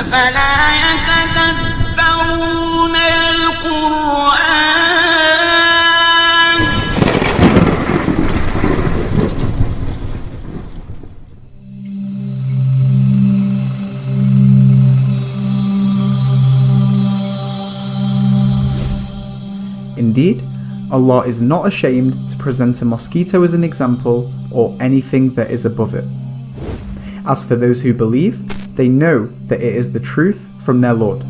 أفلا يتدبرون القرآن. Indeed, Allah is not ashamed to present a mosquito as an example or anything that is above it. As for those who believe, they know that it is the truth from their Lord.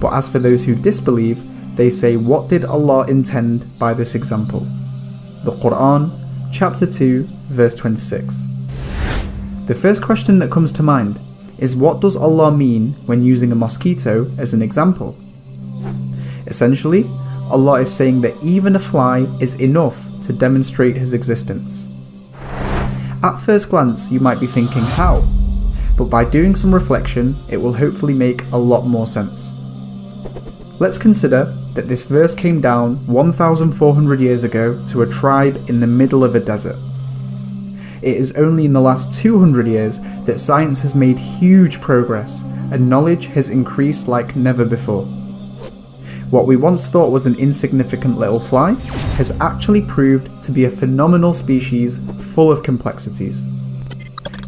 But as for those who disbelieve, they say, what did Allah intend by this example? The Quran, chapter 2, verse 26. The first question that comes to mind is, what does Allah mean when using a mosquito as an example? Essentially, Allah is saying that even a fly is enough to demonstrate His existence. At first glance, you might be thinking, how? But by doing some reflection, it will hopefully make a lot more sense. Let's consider that this verse came down 1,400 years ago to a tribe in the middle of a desert. It is only in the last 200 years that science has made huge progress and knowledge has increased like never before. What we once thought was an insignificant little fly has actually proved to be a phenomenal species full of complexities.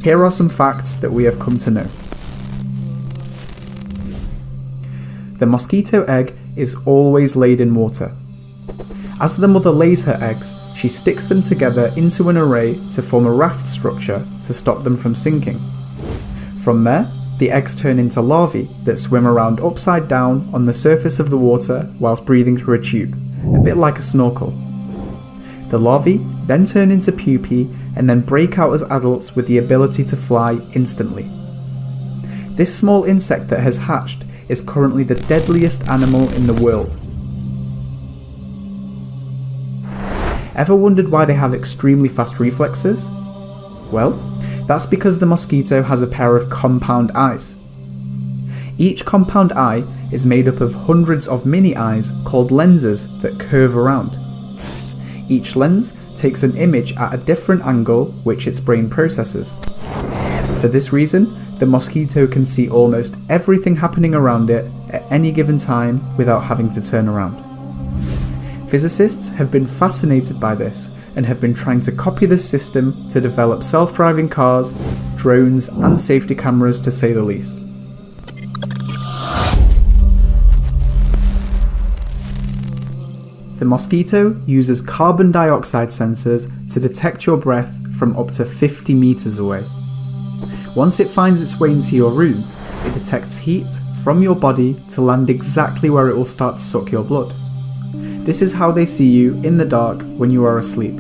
Here are some facts that we have come to know. The mosquito egg is always laid in water. As the mother lays her eggs, she sticks them together into an array to form a raft structure to stop them from sinking. From there, the eggs turn into larvae that swim around upside down on the surface of the water whilst breathing through a tube, a bit like a snorkel. The larvae then turn into pupae and then break out as adults with the ability to fly instantly. This small insect that has hatched is currently the deadliest animal in the world. Ever wondered why they have extremely fast reflexes? Well, that's because the mosquito has a pair of compound eyes. Each compound eye is made up of hundreds of mini eyes called lenses that curve around. Each lens takes an image at a different angle which its brain processes. For this reason, the mosquito can see almost everything happening around it at any given time without having to turn around. Physicists have been fascinated by this and have been trying to copy this system to develop self-driving cars, drones and safety cameras, to say the least. The mosquito uses carbon dioxide sensors to detect your breath from up to 50 meters away. Once it finds its way into your room, it detects heat from your body to land exactly where it will start to suck your blood. This is how they see you in the dark when you are asleep.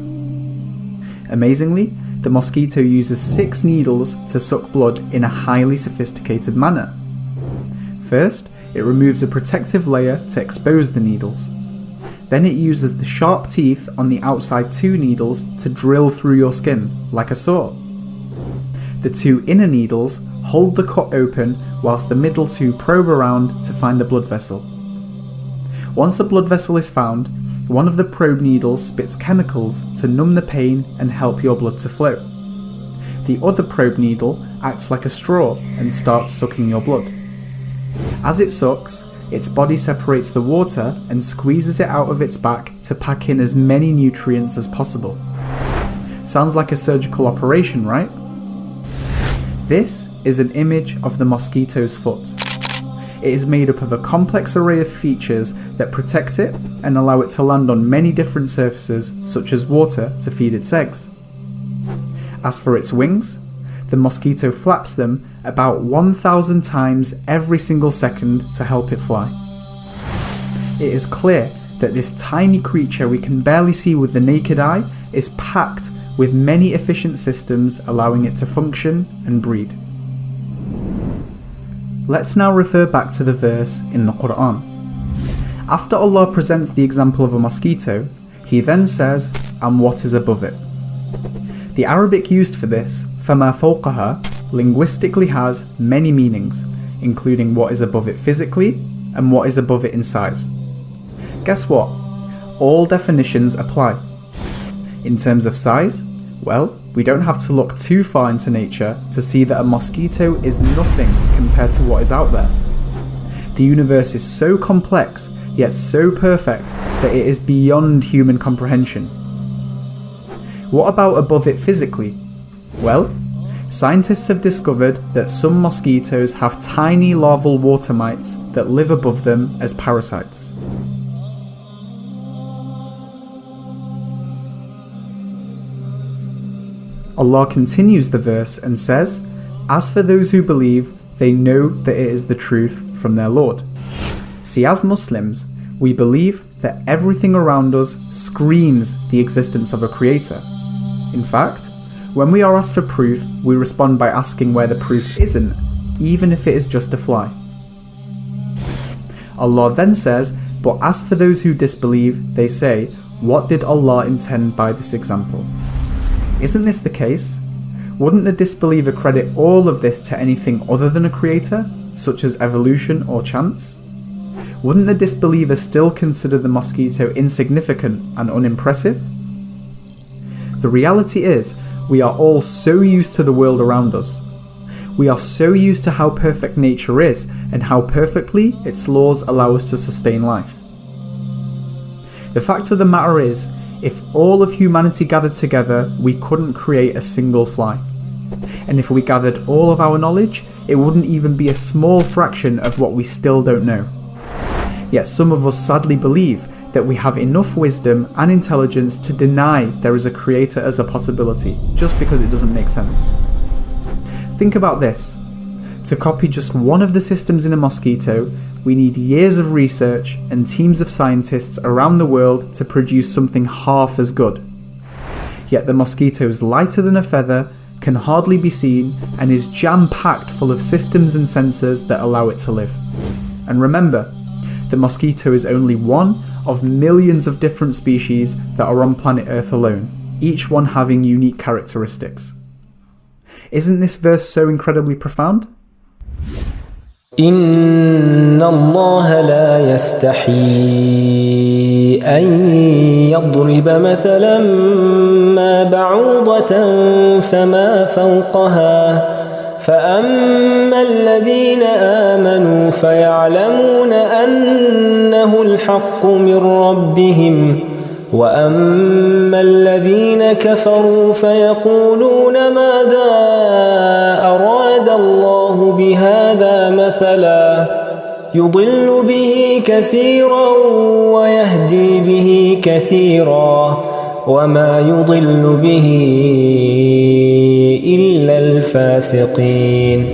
Amazingly, the mosquito uses 6 needles to suck blood in a highly sophisticated manner. First, it removes a protective layer to expose the needles. Then it uses the sharp teeth on the outside 2 needles to drill through your skin, like a saw. The 2 inner needles hold the cut open whilst the middle 2 probe around to find a blood vessel. Once a blood vessel is found, one of the probe needles spits chemicals to numb the pain and help your blood to flow. The other probe needle acts like a straw and starts sucking your blood. As it sucks, its body separates the water and squeezes it out of its back to pack in as many nutrients as possible. Sounds like a surgical operation, right? This is an image of the mosquito's foot. It is made up of a complex array of features that protect it and allow it to land on many different surfaces, such as water, to feed its eggs. As for its wings, the mosquito flaps them about 1,000 times every single second to help it fly. It is clear that this tiny creature we can barely see with the naked eye is packed with many efficient systems allowing it to function and breed. Let's now refer back to the verse in the Quran. After Allah presents the example of a mosquito, He then says, and what is above it. The Arabic used for this, فَمَا فَوْقَهَا, linguistically has many meanings, including what is above it physically and what is above it in size. Guess what? All definitions apply. In terms of size, Well, we don't have to look too far into nature to see that a mosquito is nothing compared to what is out there. The universe is so complex, yet so perfect, that it is beyond human comprehension. What about above it physically? Well, scientists have discovered that some mosquitoes have tiny larval water mites that live above them as parasites. Allah continues the verse and says, "As for those who believe, they know that it is the truth from their Lord." See, as Muslims, we believe that everything around us screams the existence of a creator. In fact, when we are asked for proof, we respond by asking where the proof isn't, even if it is just a fly. Allah then says, "But as for those who disbelieve, they say, what did Allah intend by this example?" Isn't this the case? Wouldn't the disbeliever credit all of this to anything other than a creator, such as evolution or chance? Wouldn't the disbeliever still consider the mosquito insignificant and unimpressive? The reality is, we are all so used to the world around us. We are so used to how perfect nature is and how perfectly its laws allow us to sustain life. The fact of the matter is, if all of humanity gathered together, we couldn't create a single fly. And if we gathered all of our knowledge, it wouldn't even be a small fraction of what we still don't know. Yet some of us sadly believe that we have enough wisdom and intelligence to deny there is a creator as a possibility, just because it doesn't make sense. Think about this. To copy just one of the systems in a mosquito, we need years of research and teams of scientists around the world to produce something half as good. Yet the mosquito is lighter than a feather, can hardly be seen, and is jam-packed full of systems and sensors that allow it to live. And remember, the mosquito is only one of millions of different species that are on planet Earth alone, each one having unique characteristics. Isn't this verse so incredibly profound? إن الله لا يستحيي أن يضرب مثلا ما بعوضة فما فوقها فأما الذين آمنوا فيعلمون أنه الحق من ربهم وأما الذين كفروا فيقولون ماذا أراد الله بهذا مثلا يضل به كثيرا ويهدي به كثيرا وما يضل به إلا الفاسقين.